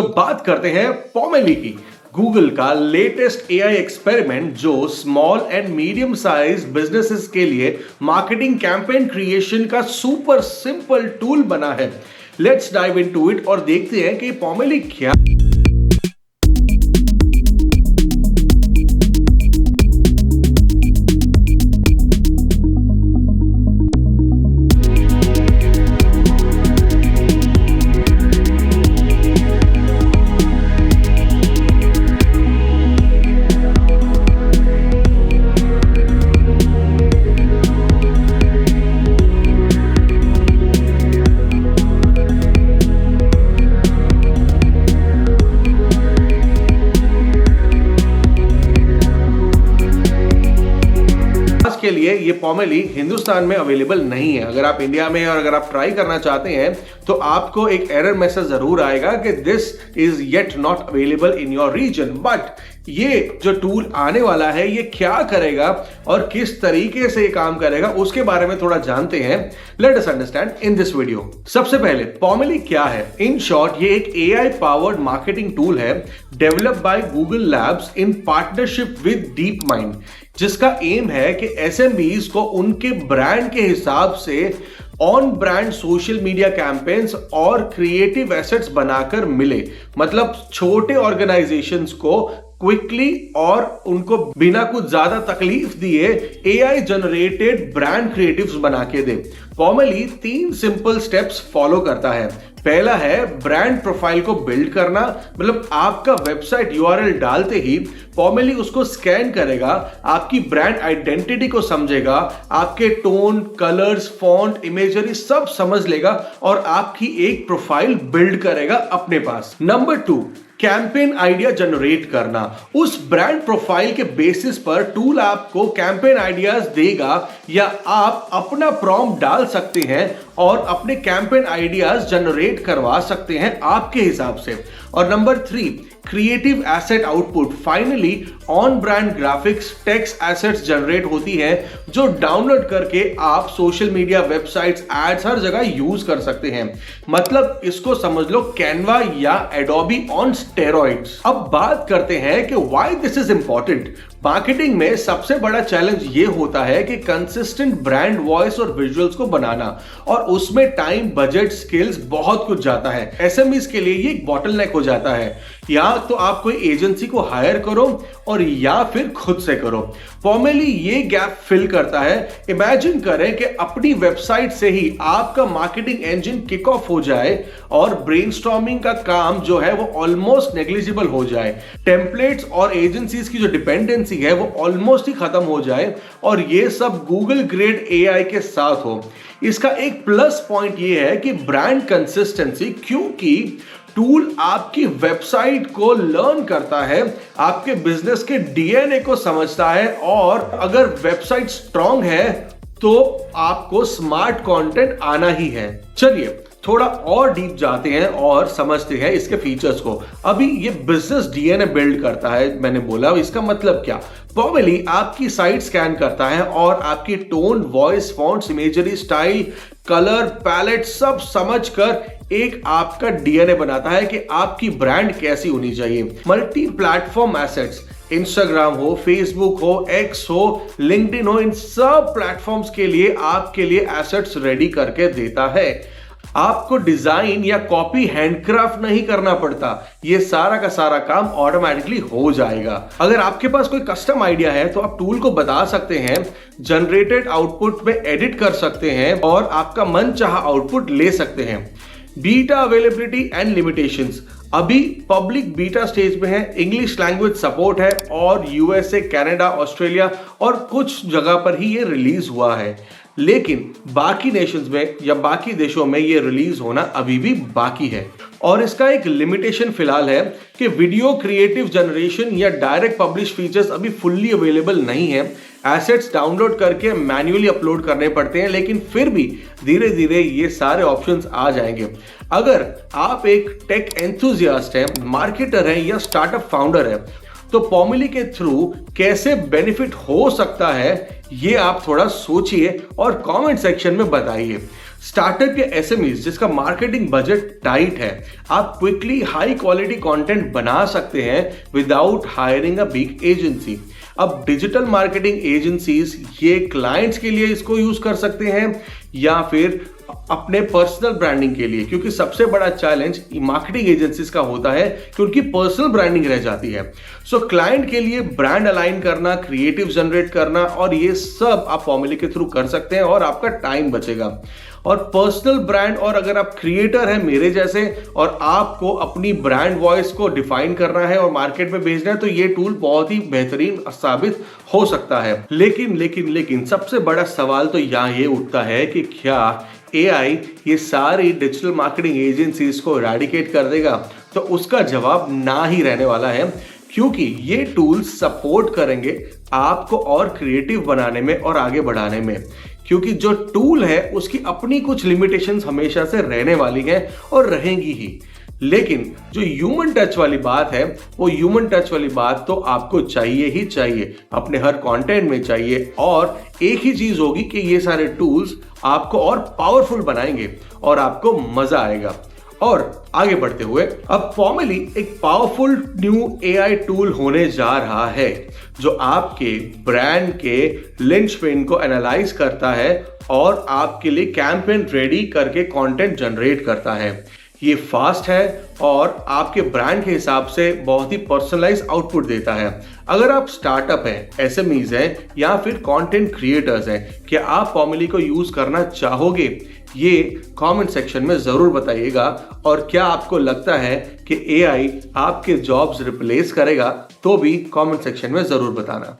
बात करते हैं पोमेली की, गूगल का लेटेस्ट एआई एक्सपेरिमेंट जो small and medium size businesses के लिए मार्केटिंग कैंपेन क्रिएशन का सुपर सिंपल टूल बना है। लेट्स डाइव इनटू इट और देखते हैं कि पोमेली क्या के लिए ये पोमेली हिंदुस्तान में अवेलेबल नहीं है। अगर आप इंडिया में और अगर आप ट्राई करना चाहते हैं तो आपको एक एरर मैसेज जरूर आएगा कि this is yet not available in your region. But ये जो टूल आने वाला है ये क्या करेगा और किस तरीके से ये काम करेगा उसके बारे में थोड़ा जानते हैं। Let us understand in this video. सबसे पहले पोमेली क्या है? इन शॉर्ट ये एक एआई पावर्ड मार्केटिंग टूल है developed by Google labs in partnership with deep mind, जिसका एम है कि एसएमबीज को उनके ब्रांड के हिसाब से on brand social media campaigns और क्रिएटिव एसेट्स बनाकर मिले। मतलब छोटे ऑर्गेनाइजेशंस को क्विकली और उनको बिना कुछ ज्यादा तकलीफ दिए एआई जनरेटेड ब्रांड क्रिएटिव्स बना के दे। पोमेली 3 सिंपल स्टेप्स फॉलो करता है। पहला है ब्रांड प्रोफाइल को बिल्ड करना, मतलब आपका वेबसाइट यूआरएल डालते ही पोमेली उसको स्कैन करेगा, आपकी ब्रांड आइडेंटिटी को समझेगा, आपके टोन, कलर्स, फॉन्ट, इमेजरी सब समझ लेगा और आपकी एक प्रोफाइल बिल्ड करेगा अपने पास। नंबर 2, कैंपेन आइडिया जनरेट करना। उस ब्रांड प्रोफाइल के बेसिस पर टूल आपको कैंपेन आइडियाज देगा या आप अपना प्रॉम्प्ट डाल सकते हैं और अपने कैंपेन आइडियाज जनरेट करवा सकते हैं आपके हिसाब से। और number 3, creative asset output. Finally on brand graphics, text assets generate होती है जो डाउनलोड करके आप सोशल मीडिया, वेबसाइट्स, एड्स हर जगह यूज कर सकते हैं। मतलब इसको समझ लो कैनवा या एडोबी ऑन स्टेरॉइड्स। अब बात करते हैं कि why this is important. Marketing में सबसे बड़ा चैलेंज ये होता है कि कंसिस्टेंट ब्रांड वॉइस और विजुअल्स को बनाना, और उसमें टाइम, बजट, स्किल्स बहुत कुछ जाता है। एसएमईज के लिए ये एक बॉटलनेक हो जाता है। या तो आप कोई एजेंसी को हायर करो और या फिर खुद से करो। पोमेली ये गैप फिल करता है। इमेजिन करें कि अपनी वेबसाइट से ही आपका मार्केटिंग इंजन किक ऑफ हो जाए और ब्रेनस्टॉर्मिंग का काम जो है वो ऑलमोस्ट नेग्लिजिबल हो जाए। टेम्पलेट्स और एजेंसीज की जो डिपेंडेंसी है वो ऑलमोस्ट ही खत्म हो जाए और ये सब गूगल ग्रेड एआई के साथ हो। इसका एक प्लस पॉइंट ये है कि ब्रांड कंसिस्टेंसी, क्योंकि टूल आपकी वेबसाइट को लर्न करता है, आपके बिजनेस के डीएनए को समझता है, और अगर वेबसाइट स्ट्रांग है तो आपको स्मार्ट कंटेंट आना ही है। चलिए थोड़ा और डीप जाते हैं और समझते हैं इसके फीचर्स को। अभी ये बिजनेस डीएनए बिल्ड करता है, मैंने बोला, इसका मतलब क्या? पोमेली आपकी साइट स्कैन करता है और आपकी tone, voice, fonts, imagery, style, colour palette सब समझकर एक आपका डीएनए बनाता है कि आपकी ब्रांड कैसी होनी चाहिए। मल्टी प्लेटफॉर्म एसेट्स, इंस्टाग्राम हो, फेसबुक हो, एक्स हो, लिंक्डइन हो, इन सब प्लेटफॉर्म्स के लिए आपके लिए एसेट्स रेडी करके देता है। आपको डिजाइन या कॉपी हैंडक्राफ्ट नहीं करना पड़ता, ये सारा का सारा काम ऑटोमेटिकली हो जाएगा। अगर आपके पास कोई कस्टम आइडिया है तो आप टूल को बता सकते हैं, जनरेटेड आउटपुट में एडिट कर सकते हैं और आपका मनचाहा आउटपुट ले सकते हैं। बीटा अवेलेबिलिटी एंड लिमिटेशंस, अभी पब्लिक बीटा स्टेज में है, इंग्लिश लैंग्वेज सपोर्ट है और यूएसए, कनाडा, ऑस्ट्रेलिया और कुछ जगह पर ही ये रिलीज हुआ है। लेकिन बाकी नेशंस में या बाकी देशों में ये रिलीज होना अभी भी बाकी है। और इसका एक लिमिटेशन फिलहाल है कि वीडियो क्रिएटिव जनरेशन या डायरेक्ट पब्लिश फीचर्स अभी फुल्ली अवेलेबल नहीं है। एसेट्स डाउनलोड करके मैन्युअली अपलोड करने पड़ते हैं, लेकिन फिर भी धीरे धीरे ये सारे ऑप्शंस आ जाएंगे। अगर आप एक टेक एंथुजियास्ट हैं, मार्केटर हैं या स्टार्टअप फाउंडर है तो पोमेली के थ्रू कैसे बेनिफिट हो सकता है ये आप थोड़ा सोचिए और कमेंट सेक्शन में बताइए। स्टार्टअप या एसएमईज जिसका मार्केटिंग बजट टाइट है, आप क्विकली हाई क्वालिटी कंटेंट बना सकते हैं without hiring a big agency. अब डिजिटल मार्केटिंग एजेंसीज ये क्लाइंट्स के लिए इसको यूज कर सकते हैं या फिर अपने पर्सनल ब्रांडिंग के लिए, क्योंकि सबसे बड़ा चैलेंज मार्केटिंग एजेंसीज का होता है कि उनकी पर्सनल ब्रांडिंग रह जाती है। सो क्लाइंट के लिए ब्रांड अलाइन करना, क्रिएटिव जनरेट करना और ये सब आप फॉर्मूले के थ्रू कर सकते हैं और आपका टाइम बचेगा। और पर्सनल ब्रांड, और अगर आप क्रिएटर हैं मेरे जैसे और आपको अपनी ब्रांड वॉइस को डिफाइन करना है और मार्केट में भेजना है, तो ये टूल बहुत ही बेहतरीन साबित हो सकता है। लेकिन सबसे बड़ा सवाल तो यहाँ ये उठता है कि क्या AI ये सारी डिजिटल मार्केटिंग एजेंसीज को इरेडिकेट कर देगा? तो उसका जवाब ना ही रहने वाला है, क्योंकि ये टूल्स सपोर्ट करेंगे आपको और क्रिएटिव बनाने में और आगे बढ़ाने में। क्योंकि जो टूल है उसकी अपनी कुछ लिमिटेशंस हमेशा से रहने वाली हैं और रहेंगी ही। लेकिन जो ह्यूमन टच वाली बात है, वो ह्यूमन टच वाली बात तो आपको चाहिए ही चाहिए, अपने हर कंटेंट में चाहिए। और एक ही चीज होगी कि ये सारे टूल्स आपको और पावरफुल बनाएंगे और आपको मजा आएगा। और आगे बढ़ते हुए, अब फॉर्मली एक पावरफुल न्यू AI टूल होने जा रहा है जो आपके ब्रांड के लिंचपिन को एनालाइज करता है और आपके लिए कैंपेन रेडी करके कंटेंट जनरेट करता है। ये फास्ट है और आपके ब्रांड के हिसाब से बहुत ही पर्सनलाइज आउटपुट देता है। अगर आप स्टार्टअप हैं, एसएमईज हैं या फिर कंटेंट क्रिएटर्स हैं, क्या आप फॉर्मूली को यूज करना चाहोगे? ये कमेंट सेक्शन में जरूर बताइएगा। और क्या आपको लगता है कि AI आपके जॉब्स रिप्लेस करेगा? तो भी कमेंट सेक्शन में जरूर बताना।